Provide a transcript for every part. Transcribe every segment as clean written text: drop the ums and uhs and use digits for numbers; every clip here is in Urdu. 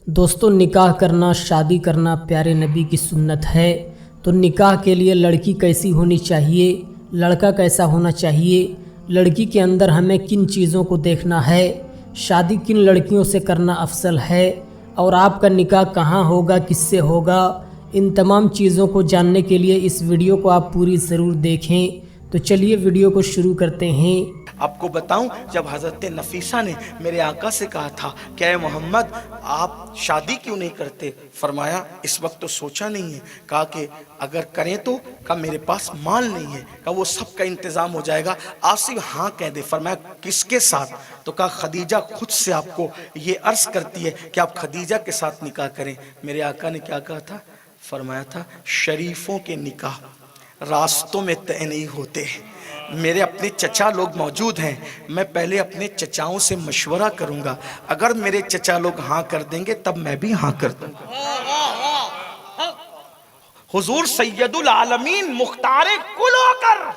دوستوں، نکاح کرنا، شادی کرنا پیارے نبی کی سنت ہے۔ تو نکاح کے لیے لڑکی کیسی ہونی چاہیے، لڑکا کیسا ہونا چاہیے، لڑکی کے اندر ہمیں کن چیزوں کو دیکھنا ہے، شادی کن لڑکیوں سے کرنا افضل ہے، اور آپ کا نکاح کہاں ہوگا، کس سے ہوگا، ان تمام چیزوں کو جاننے کے لیے اس ویڈیو کو آپ پوری ضرور دیکھیں۔ تو چلیے ویڈیو کو شروع کرتے ہیں۔ آپ کو بتاؤں، جب حضرت نفیسہ نے میرے آقا سے کہا تھا کہ اے محمد آپ شادی کیوں نہیں کرتے، فرمایا اس وقت تو سوچا نہیں ہے، کہا کہ اگر کریں تو، کہا میرے پاس مال نہیں ہے، کہا وہ سب کا انتظام ہو جائے گا، آپ صرف ہاں کہہ دے۔ فرمایا کس کے ساتھ؟ تو کہا خدیجہ خود سے آپ کو یہ عرض کرتی ہے کہ آپ خدیجہ کے ساتھ نکاح کریں۔ میرے آقا نے کیا کہا تھا؟ فرمایا تھا شریفوں کے نکاح راستوں میں طے نہیں ہوتے۔ میرے اپنے چچا لوگ موجود ہیں، میں پہلے اپنے چچاؤں سے مشورہ کروں گا، اگر میرے چچا لوگ ہاں کر دیں گے تب میں بھی ہاں کر دوں گا۔ حضور سید العالمین مختار کل ہو کر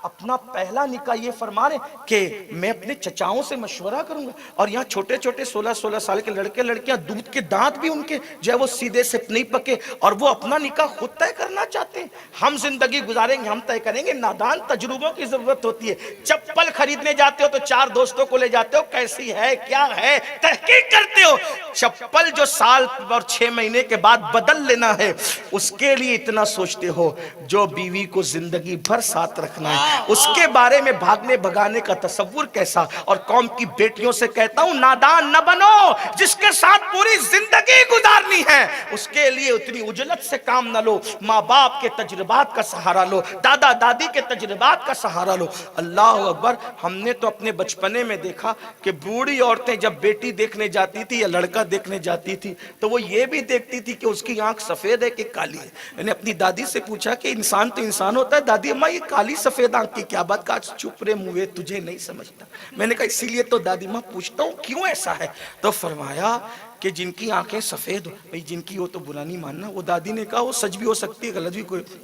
اپنا پہلا نکاح یہ فرما رہے کہ میں اپنے چچاؤں سے مشورہ کروں گا، اور یہاں چھوٹے چھوٹے 16-16 سال کے لڑکے لڑکیاں دودھ کے دانت بھی ان کے جو ہے وہ سیدھے سے نہیں پکے، اور وہ اپنا نکاح خود طے کرنا چاہتے ہیں۔ ہم زندگی گزاریں گے، ہم طے کریں گے، نادان تجربوں کی ضرورت ہوتی ہے۔ چپل خریدنے جاتے ہو تو 4 دوستوں کو لے جاتے ہو، کیسی ہے کیا ہے تحقیق کرتے ہو۔ چپل جو سال اور 6 مہینے کے بعد بدل لینا ہے اس کے لیے اتنا سوچتے ہو، جو بیوی کو زندگی بھر ساتھ رکھنا ہے اس کے بارے میں بھاگنے بھگانے کا تصور کیسا۔ اور قوم کی بیٹیوں سے کہتا ہوں نادان نہ بنو، جس کے ساتھ پوری زندگی گزارنی ہے اس کے لیے اتنی عجلت سے کام نہ لو، ماں باپ کے تجربات کا سہارا لو، دادا دادی کے تجربات کا سہارا لو۔ اللہ اکبر، ہم نے تو اپنے بچپنے میں دیکھا کہ بوڑھی عورتیں جب بیٹی دیکھنے جاتی تھی یا لڑکا دیکھنے جاتی تھی تو وہ یہ بھی دیکھتی تھی کہ اس کی آنکھ سفید ہے کہ کالی ہے۔ میں نے اپنی دادی سے پوچھا کہ انسان تو انسان ہوتا ہے، دادی اماں یہ کالی سفید آنکھ کی کیا بات؟ کہا چپ رے موئے تجھے نہیں سمجھتا۔ میں نے کہا اسی لیے تو دادی ماں پوچھتا ہوں کیوں ایسا ہے؟ تو فرمایا کہ جن کی آنکھیں سفید ہو، بھئی جن کی ہو تو برا نہیں ماننا۔ وہ دادی نے کہا وہ سچ بھی ہو سکتی ہے، غلط بھی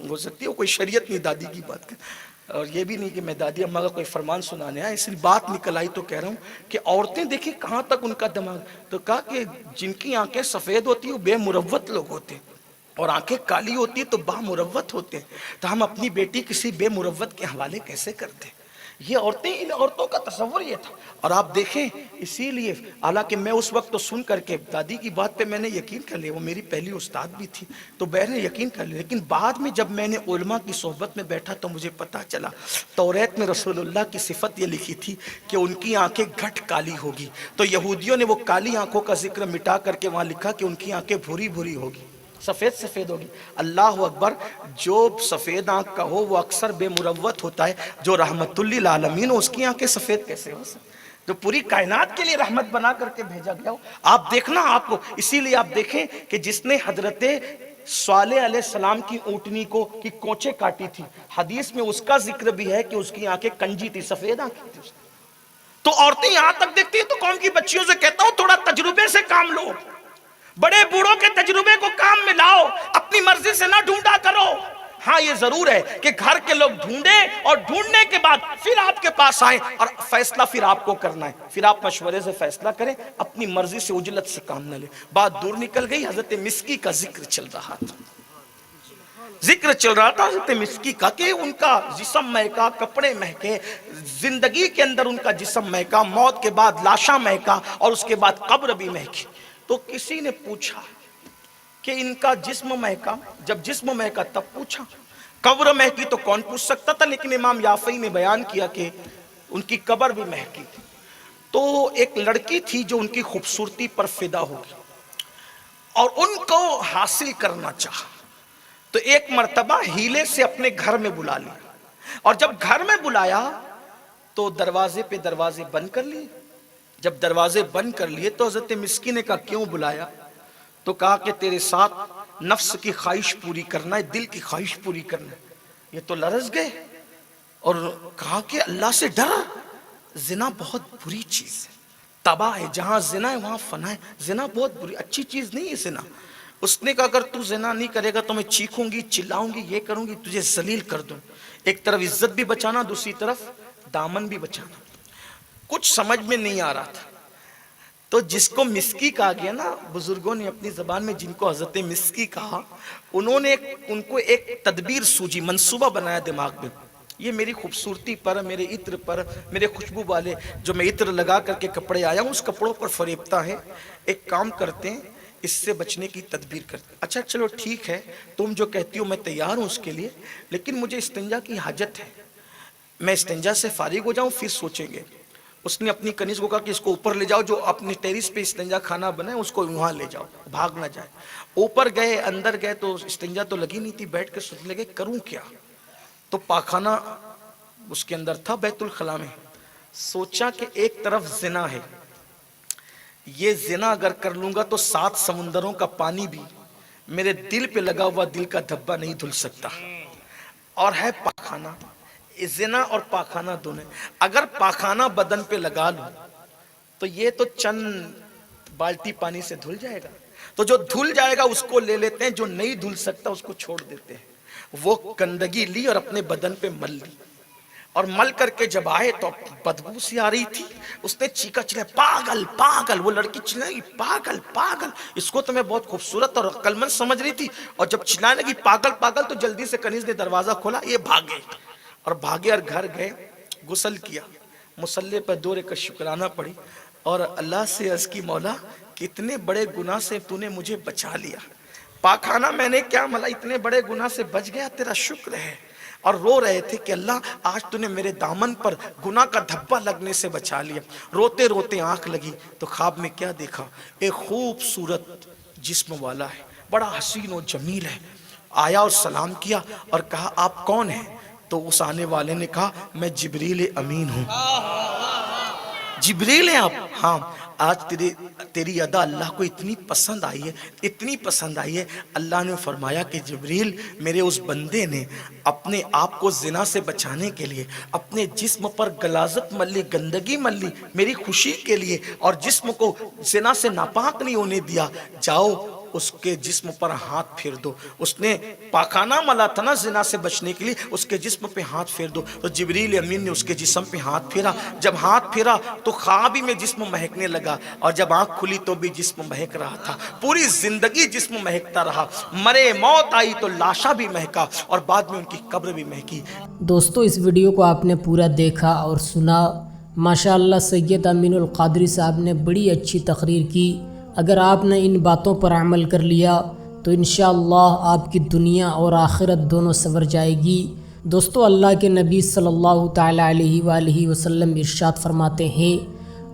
ہو سکتی ہے، وہ کوئی شریعت نہیں دادی کی بات کر، اور یہ بھی نہیں کہ میں دادی اماں کا کوئی فرمان سنانے آیا، اس لیے بات نکل آئی تو کہہ رہا ہوں کہ عورتیں دیکھیں کہاں تک ان کا دماغ۔ تو کہا کہ جن کی آنکھیں سفید ہوتی ہیں وہ بے مروت لوگ ہوتے ہیں، اور آنکھیں کالی ہوتی ہیں تو با مروت ہوتے ہیں۔ تو ہم اپنی بیٹی کسی بے مروت کے حوالے کیسے کرتے ہیں؟ یہ عورتیں، ان عورتوں کا تصور یہ تھا۔ اور آپ دیکھیں اسی لیے، حالانکہ میں اس وقت تو سن کر کے دادی کی بات پہ میں نے یقین کر لیا، وہ میری پہلی استاد بھی تھی تو میں نے یقین کر لیا، لیکن بعد میں جب میں نے علماء کی صحبت میں بیٹھا تو مجھے پتا چلا توریت میں رسول اللہ کی صفت یہ لکھی تھی کہ ان کی آنکھیں گھٹ کالی ہوگی، تو یہودیوں نے وہ کالی آنکھوں کا ذکر مٹا کر کے وہاں لکھا کہ ان کی آنکھیں بھوری بھوری ہوگی، سفید سفید ہوگی۔ اللہ اکبر، جو سفید آنکھ کا ہو وہ اکثر بے مروت ہوتا ہے، جو رحمت للعالمین ہو اس کی آنکھیں سفید کیسے ہو سکتی؟ جو پوری کائنات کے لیے رحمت بنا کر کے بھیجا گیا ہو۔ آپ دیکھنا آپ کو، اسی لیے آپ دیکھیں کہ جس نے حضرت صالح علیہ السلام کی اونٹنی کو کی کونچیں کاٹی تھی، حدیث میں اس کا ذکر بھی ہے کہ اس کی آنکھیں کنجی تھی، سفید آنکھیں تھی اس کی۔ تو عورتیں یہاں تک دیکھتی ہیں، تو قوم کی بچیوں سے کہتا ہوں تھوڑا تجربے سے کام لو، بڑے بوڑھوں کے تجربے کو کام میں لاؤ، اپنی مرضی سے نہ ڈھونڈا کرو۔ ہاں یہ ضرور ہے کہ گھر کے لوگ ڈھونڈیں اور ڈھونڈنے کے بعد پھر آپ کے پاس آئیں، اور فیصلہ پھر آپ کو کرنا ہے، پھر آپ مشورے سے فیصلہ کریں، اپنی مرضی سے عجلت سے کام نہ لیں۔ بات دور نکل گئی، حضرت مسکی کا ذکر چل رہا تھا، حضرت مسکی کا کہ ان کا جسم مہکا، کپڑے مہکے، زندگی کے اندر ان کا جسم مہکا، موت کے بعد لاشاں مہکا، اور اس کے بعد قبر بھی مہکی۔ تو کسی نے پوچھا کہ ان کا جسم مہکا، جب جسم مہکا تب پوچھا، قبر مہکی تو کون پوچھ سکتا تھا، لیکن امام یافعی نے بیان کیا کہ ان کی قبر بھی مہکی تھی۔ تو ایک لڑکی تھی جو ان کی خوبصورتی پر فدا ہوگی اور ان کو حاصل کرنا چاہا، تو ایک مرتبہ ہیلے سے اپنے گھر میں بلا لیا، اور جب گھر میں بلایا تو دروازے پہ دروازے بند کر لیے۔ جب دروازے بند کر لیے تو حضرت مسکی نے کہا کیوں بلایا؟ تو کہا کہ تیرے ساتھ نفس کی خواہش پوری کرنا ہے، دل کی خواہش پوری کرنا ہے۔ یہ تو لرز گئے اور کہا کہ اللہ سے ڈر، زنا بہت بری چیز ہے، تباہ ہے، جہاں زنا ہے وہاں فنا ہے، زنا بہت بری، اچھی چیز نہیں ہے زنا۔ اس نے کہا اگر تو زنا نہیں کرے گا تو میں چیخوں گی، چلاؤں گی، یہ کروں گی، تجھے ذلیل کر دوں۔ ایک طرف عزت بھی بچانا، دوسری طرف دامن بھی بچانا، کچھ سمجھ میں نہیں آ رہا تھا۔ تو جس کو مسکی کہا گیا نا، بزرگوں نے اپنی زبان میں جن کو حضرت مسکی کہا، انہوں نے ان کو ایک تدبیر سوجی، منصوبہ بنایا دماغ میں، یہ میری خوبصورتی پر، میرے عطر پر، میرے خوشبو والے جو میں عطر لگا کر کے کپڑے آیا ہوں اس کپڑوں پر فریبتا ہے، ایک کام کرتے ہیں اس سے بچنے کی تدبیر کرتے ہیں۔ اچھا چلو ٹھیک ہے، تم جو کہتی ہو میں تیار ہوں اس کے لیے، لیکن مجھے استنجا کی حاجت ہے، میں استنجا سے فارغ ہو جاؤں پھر سوچیں گے۔ اس نے اپنی کنیز کو کہا کہ اس کو اوپر لے جاؤ، جو اپنی ٹیرس پہ استنجا کھانا بنا ہے اس کو وہاں لے جاؤ، بھاگ نہ جائے۔ اوپر گئے، اندر گئے تو استنجا تو لگی نہیں تھی، بیٹھ کے سوچنے لگے کروں کیا؟ تو پاخانہ اس کے اندر تھا بیت الخلاء میں، سوچا کہ ایک طرف زنا ہے، یہ زنا اگر کر لوں گا تو 7 سمندروں کا پانی بھی میرے دل پہ لگا ہوا دل کا دھبا نہیں دھل سکتا، اور ہے پاخانہ، زنا اور پاخانہ دونوں، اگر پاخانہ بدن پہ لگا لوں تو یہ تو چند بالٹی پانی سے دھل جائے گا، تو جو دھل جائے گا اس کو لے لیتے ہیں، جو نہیں دھل سکتا اس کو چھوڑ دیتے ہیں۔ وہ گندگی لی اور اپنے بدن پہ مل لی، اور مل کر کے جب آئے تو بدبو سی آ رہی تھی، اس نے چیخا چلایا پاگل پاگل، وہ لڑکی چلائی پاگل پاگل، اس کو تو میں بہت خوبصورت اور عقل مند سمجھ رہی تھی، اور جب چلانے لگی پاگل پاگل تو جلدی سے کنیز نے دروازہ کھولا، یہ بھاگے اور گھر گئے، غسل کیا، مصلی پر 2 رکعت شکرانہ پڑھی، اور اللہ سے عرض کی مولا کتنے بڑے گناہ سے تو نے مجھے بچا لیا، پاخانہ میں نے کیا ملا، اتنے بڑے گناہ سے بچ گیا، تیرا شکر ہے۔ اور رو رہے تھے کہ اللہ آج تو نے میرے دامن پر گناہ کا دھبا لگنے سے بچا لیا۔ روتے روتے آنکھ لگی تو خواب میں کیا دیکھا، ایک خوبصورت جسم والا ہے، بڑا حسین و جمیل ہے، آیا اور سلام کیا اور کہا آپ کون ہیں؟ تو اس آنے والے نے کہا میں جبریل امین ہوں۔ جبریل ہیں آپ؟ ہاں، آج تیری ادا اللہ کو اتنی پسند آئی ہے، اتنی پسند آئی ہے، اللہ نے فرمایا کہ جبریل میرے اس بندے نے اپنے آپ کو زنا سے بچانے کے لیے اپنے جسم پر غلاظت ملی، گندگی ملی میری خوشی کے لیے، اور جسم کو زنا سے ناپاک نہیں ہونے دیا، جاؤ اس کے جسم پر ہاتھ پھیر دو۔ اس نے پاخانہ ملا تھا نا زنا سے بچنے کے لیے، اس کے جسم پہ ہاتھ پھیر دو، تو جبریل امین نے اس کے جسم پہ ہاتھ پھیرا، جب ہاتھ پھیرا تو خواب ہی میں جسم مہکنے لگا، اور جب آنکھ کھلی تو بھی جسم مہک رہا تھا، پوری زندگی جسم مہکتا رہا، مرے موت آئی تو لاشا بھی مہکا، اور بعد میں ان کی قبر بھی مہکی۔ دوستو اس ویڈیو کو آپ نے پورا دیکھا اور سنا، ماشاءاللہ سید امین القادری صاحب نے بڑی اچھی تقریر کی۔ اگر آپ نے ان باتوں پر عمل کر لیا تو انشاءاللہ آپ کی دنیا اور آخرت دونوں سنور جائے گی۔ دوستو اللہ کے نبی صلی اللہ تعالیٰ علیہ وآلہ وسلم ارشاد فرماتے ہیں،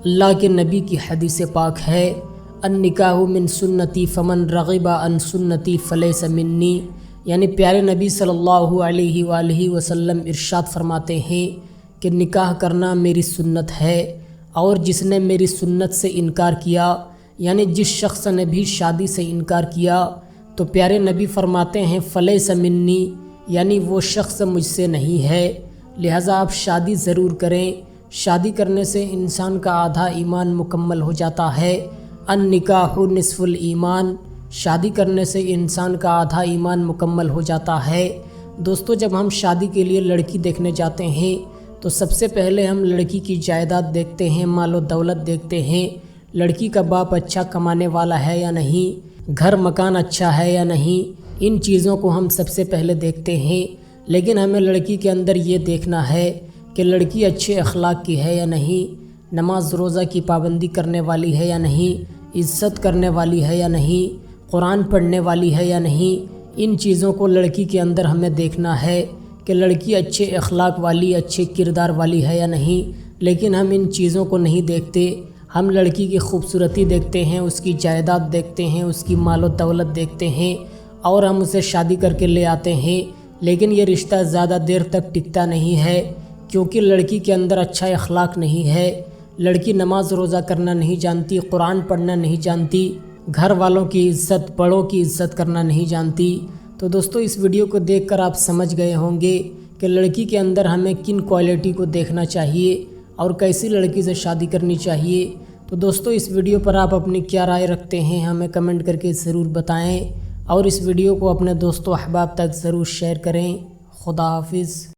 اللہ کے نبی کی حدیث پاک ہے، النکاح من سنتی فمن رغب عن سنتی فلیس منی، یعنی پیارے نبی صلی اللہ علیہ وآلہ وسلم ارشاد فرماتے ہیں کہ نکاح کرنا میری سنت ہے، اور جس نے میری سنت سے انکار کیا، یعنی جس شخص نے بھی شادی سے انکار کیا، تو پیارے نبی فرماتے ہیں فلیس منی، یعنی وہ شخص مجھ سے نہیں ہے۔ لہٰذا آپ شادی ضرور کریں، شادی کرنے سے انسان کا آدھا ایمان مکمل ہو جاتا ہے، النکاح نصف الایمان، شادی کرنے سے انسان کا آدھا ایمان مکمل ہو جاتا ہے۔ دوستو جب ہم شادی کے لیے لڑکی دیکھنے جاتے ہیں تو سب سے پہلے ہم لڑکی کی جائیداد دیکھتے ہیں، مال و دولت دیکھتے ہیں، لڑکی کا باپ اچھا کمانے والا ہے یا نہیں، گھر مکان اچھا ہے یا نہیں، ان چیزوں کو ہم سب سے پہلے دیکھتے ہیں۔ لیکن ہمیں لڑکی کے اندر یہ دیکھنا ہے کہ لڑکی اچھے اخلاق کی ہے یا نہیں، نماز روزہ کی پابندی کرنے والی ہے یا نہیں، عزت کرنے والی ہے یا نہیں، قرآن پڑھنے والی ہے یا نہیں، ان چیزوں کو لڑکی کے اندر ہمیں دیکھنا ہے کہ لڑکی اچھے اخلاق والی، اچھے کردار والی ہے یا نہیں۔ لیکن ہم ان چیزوں کو نہیں دیکھتے، ہم لڑکی کی خوبصورتی دیکھتے ہیں، اس کی جائیداد دیکھتے ہیں، اس کی مال و دولت دیکھتے ہیں، اور ہم اسے شادی کر کے لے آتے ہیں۔ لیکن یہ رشتہ زیادہ دیر تک ٹکتا نہیں ہے، کیونکہ لڑکی کے اندر اچھا اخلاق نہیں ہے، لڑکی نماز روزہ کرنا نہیں جانتی، قرآن پڑھنا نہیں جانتی، گھر والوں کی عزت، بڑوں کی عزت کرنا نہیں جانتی۔ تو دوستو اس ویڈیو کو دیکھ کر آپ سمجھ گئے ہوں گے کہ لڑکی کے اندر ہمیں کن کوالٹی کو دیکھنا چاہیے اور کیسی لڑکی سے شادی کرنی چاہیے۔ تو دوستو اس ویڈیو پر آپ اپنی کیا رائے رکھتے ہیں ہمیں کمنٹ کر کے ضرور بتائیں، اور اس ویڈیو کو اپنے دوستوں احباب تک ضرور شیئر کریں۔ خدا حافظ۔